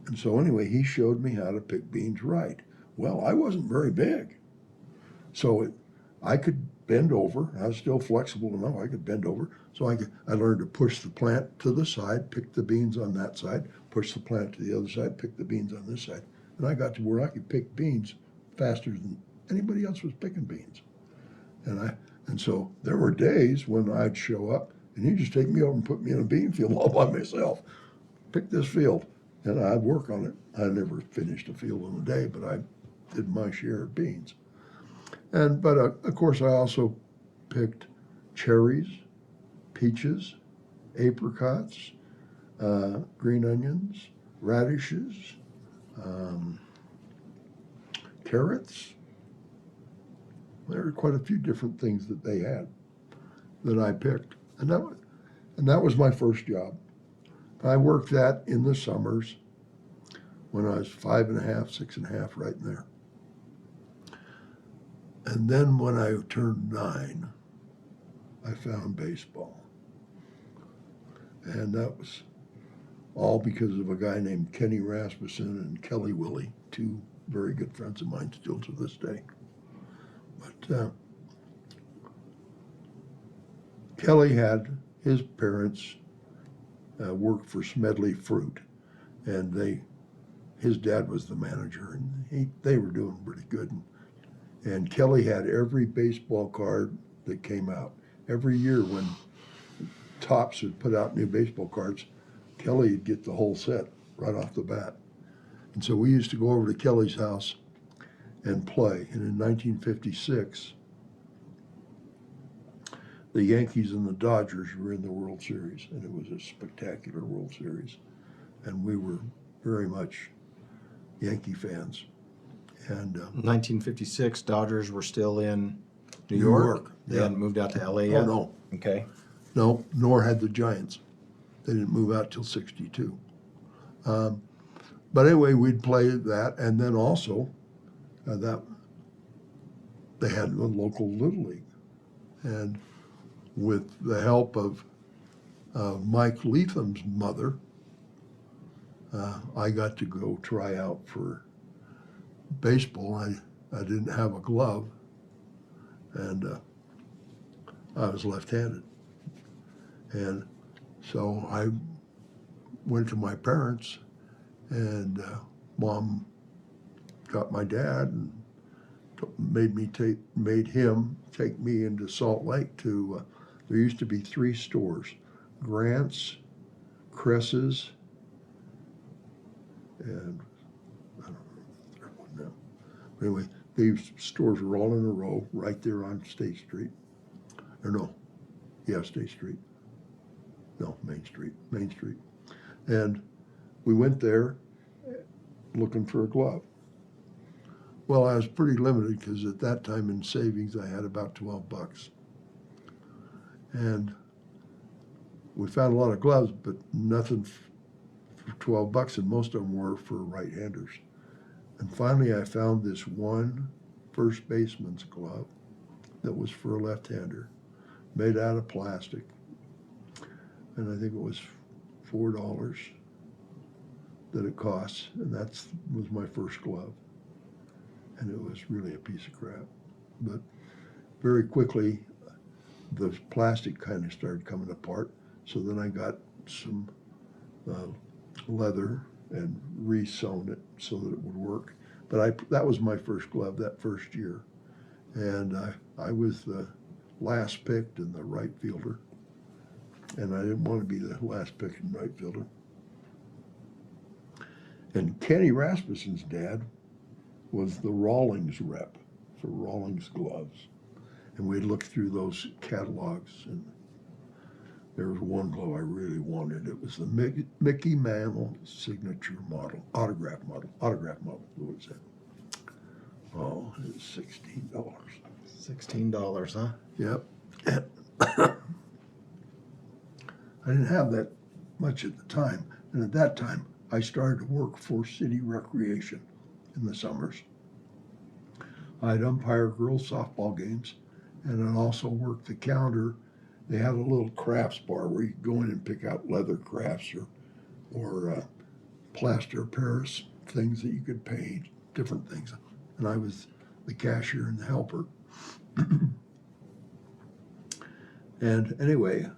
And so anyway, he showed me how to pick beans right. Well, I wasn't very big. So I could bend over. I was still flexible enough. I could bend over. So I learned to push the plant to the side, pick the beans on that side, push the plant to the other side, pick the beans on this side. And I got to where I could pick beans faster than anybody else was picking beans. And so there were days when I'd show up and he'd just take me over and put me in a bean field all by myself. Pick this field. And I'd work on it. I never finished a field in a day, but I did my share of beans. But of course, I also picked cherries, peaches, apricots, green onions, radishes, carrots. There were quite a few different things that they had that I picked, and that was my first job. I worked that in the summers when I was 5.5, 6.5, right in there. And then when I turned 9, I found baseball. And that was all because of a guy named Kenny Rasmussen and Kelly Willie, 2 very good friends of mine still to this day. But Kelly had his parents work for Smedley Fruit, and his dad was the manager, and they were doing pretty good. And Kelly had every baseball card that came out. Every year when Topps would put out new baseball cards, Kelly would get the whole set right off the bat. And so we used to go over to Kelly's house and play. And in 1956, the Yankees and the Dodgers were in the World Series, and it was a spectacular World Series. And we were very much Yankee fans. And 1956, Dodgers were still in New New York. York, They yeah. hadn't moved out to LA Oh, yet? no. Okay. No, nor had the Giants. They didn't move out till 62. But anyway, we'd play that, and then also that they had the local Little League. And with the help of Mike Letham's mother, I got to go try out for baseball. I didn't have a glove, and I was left-handed. And so I went to my parents, and Mom got my dad and made him take me into Salt Lake to. There used to be 3 stores: Grant's, Cress's, and I don't know the third one now. But anyway, these stores were all in a row right there on State Street. Or no, yeah, State Street. No, Main Street. And we went there looking for a glove. Well, I was pretty limited because at that time in savings I had about $12. And we found a lot of gloves, but nothing for $12, and most of them were for right-handers. And finally I found this one first baseman's glove that was for a left-hander, made out of plastic. And I think it was $4 that it cost, and that was my first glove. And it was really a piece of crap. But very quickly, the plastic kind of started coming apart. So then I got some leather and re-sewn it so that it would work. But that was my first glove that first year. And I was the last picked and the right fielder. And I didn't want to be the last picked and right fielder. And Kenny Rasmussen's dad was the Rawlings rep for Rawlings gloves. And we'd look through those catalogs, and there was one glove I really wanted. It was the Mickey Mantle signature model, autograph model, what is that? Oh, it's $16. $16, huh? Yep. I didn't have that much at the time. And at that time, I started to work for City Recreation in the summers. I'd umpire girls' softball games, and I'd also work the counter. They had a little crafts bar where you could go in and pick out leather crafts or plaster of Paris things that you could paint, different things. And I was the cashier and the helper. And anyway,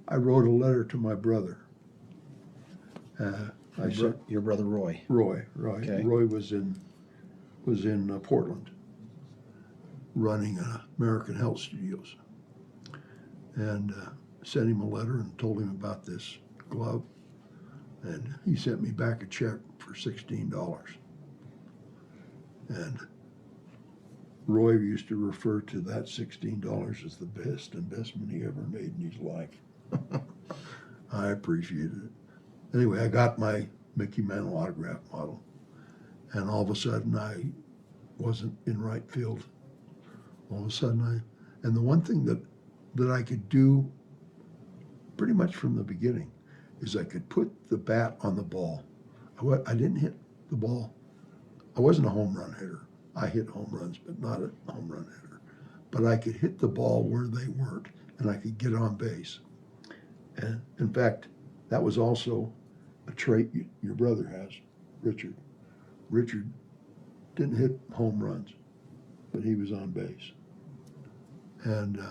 I wrote a letter to my brother. I said, Your brother Roy. Roy. Okay. Roy was in Portland, running American Health Studios, and sent him a letter and told him about this glove, and he sent me back a check for $16. And Roy used to refer to that $16 as the best investment he ever made in his life. I appreciated it. Anyway, I got my Mickey Mantle autograph model, and all of a sudden I wasn't in right field. All of a sudden and the one thing that I could do pretty much from the beginning is I could put the bat on the ball. I didn't hit the ball. I wasn't a home run hitter. I hit home runs, but not a home run hitter. But I could hit the ball where they weren't, and I could get on base. And in fact, that was also a trait your brother has, Richard. Richard didn't hit home runs, but he was on base. And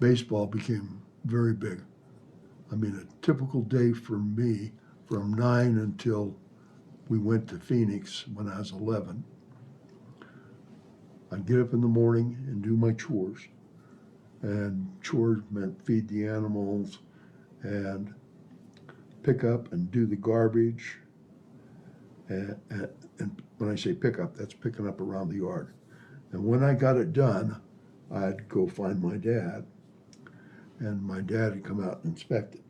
baseball became very big. I mean, a typical day for me from 9 until we went to Phoenix when I was 11. I'd get up in the morning and do my chores. And chores meant feed the animals and pick up and do the garbage. And when I say pick up, that's picking up around the yard. And when I got it done, I'd go find my dad, and my dad would come out and inspect it.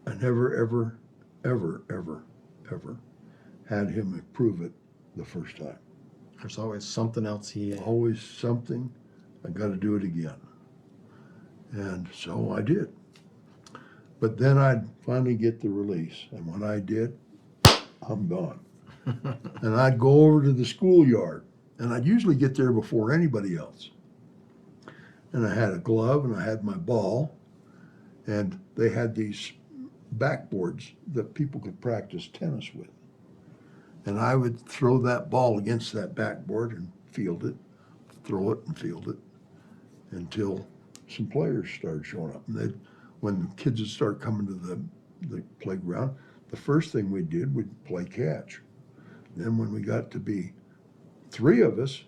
I never, ever, ever, ever, ever had him approve it the first time. There's always something else he. Always something, I got to do it again. And so I did. But then I'd finally get the release, and when I did, I'm gone. And I'd go over to the schoolyard, and I'd usually get there before anybody else. And I had a glove, and I had my ball, and they had these backboards that people could practice tennis with. And I would throw that ball against that backboard and field it, throw it and field it, until some players started showing up. And when the kids would start coming to the playground, the first thing we did, we'd play catch. Then when we got to be 3 of us,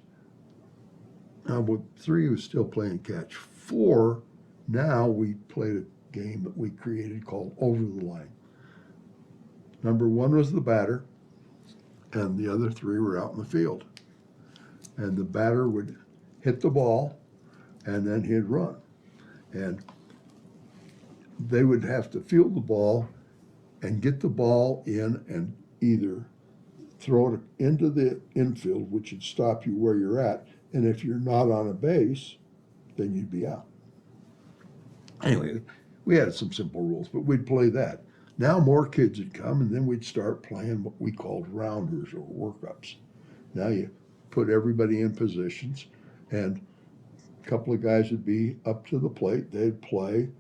well, 3 was still playing catch. 4, now we played a game that we created called Over the Line. Number 1 was the batter, and the other 3 were out in the field. And the batter would hit the ball, and then he'd run. And they would have to field the ball and get the ball in and either throw it into the infield, which would stop you where you're at, and if you're not on a base, then you'd be out. Anyway, we had some simple rules, but we'd play that. Now more kids would come, and then we'd start playing what we called rounders or workups. Now you put everybody in positions, and a couple of guys would be up to the plate. They'd play,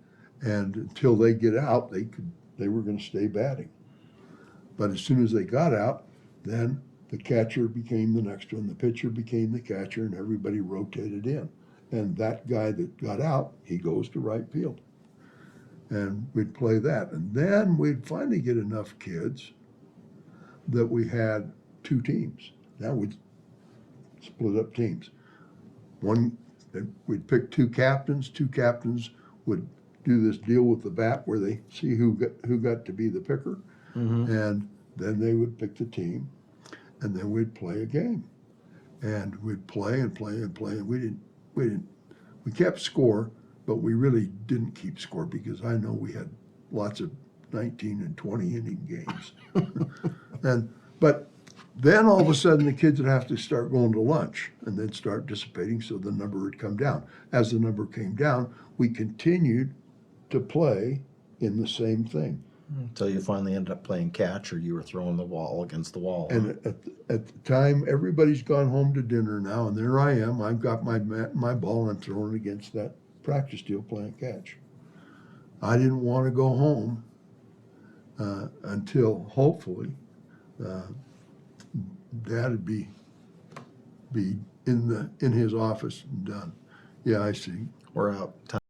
and until they get out, they were going to stay batting. But as soon as they got out, then the catcher became the next one, the pitcher became the catcher, and everybody rotated in. And that guy that got out, he goes to right field. And we'd play that. And then we'd finally get enough kids that we had 2 teams. Now we'd split up teams. We'd pick 2 captains. 2 captains would do this deal with the bat where they see who got to be the picker. Mm-hmm. And then they would pick the team, and then we'd play a game. And we'd play and play and play, and we kept score, but we really didn't keep score because I know we had lots of 19 and 20 inning games. But then all of a sudden the kids would have to start going to lunch and then start dissipating, so the number would come down. As the number came down, we continued to play in the same thing. Until you finally ended up playing catch, or you were throwing the ball against the wall. And at the time, everybody's gone home to dinner now, and there I am. I've got my ball and I'm throwing it against that practice deal playing catch. I didn't want to go home until hopefully Dad would be in his office and done. Yeah, I see. We're out.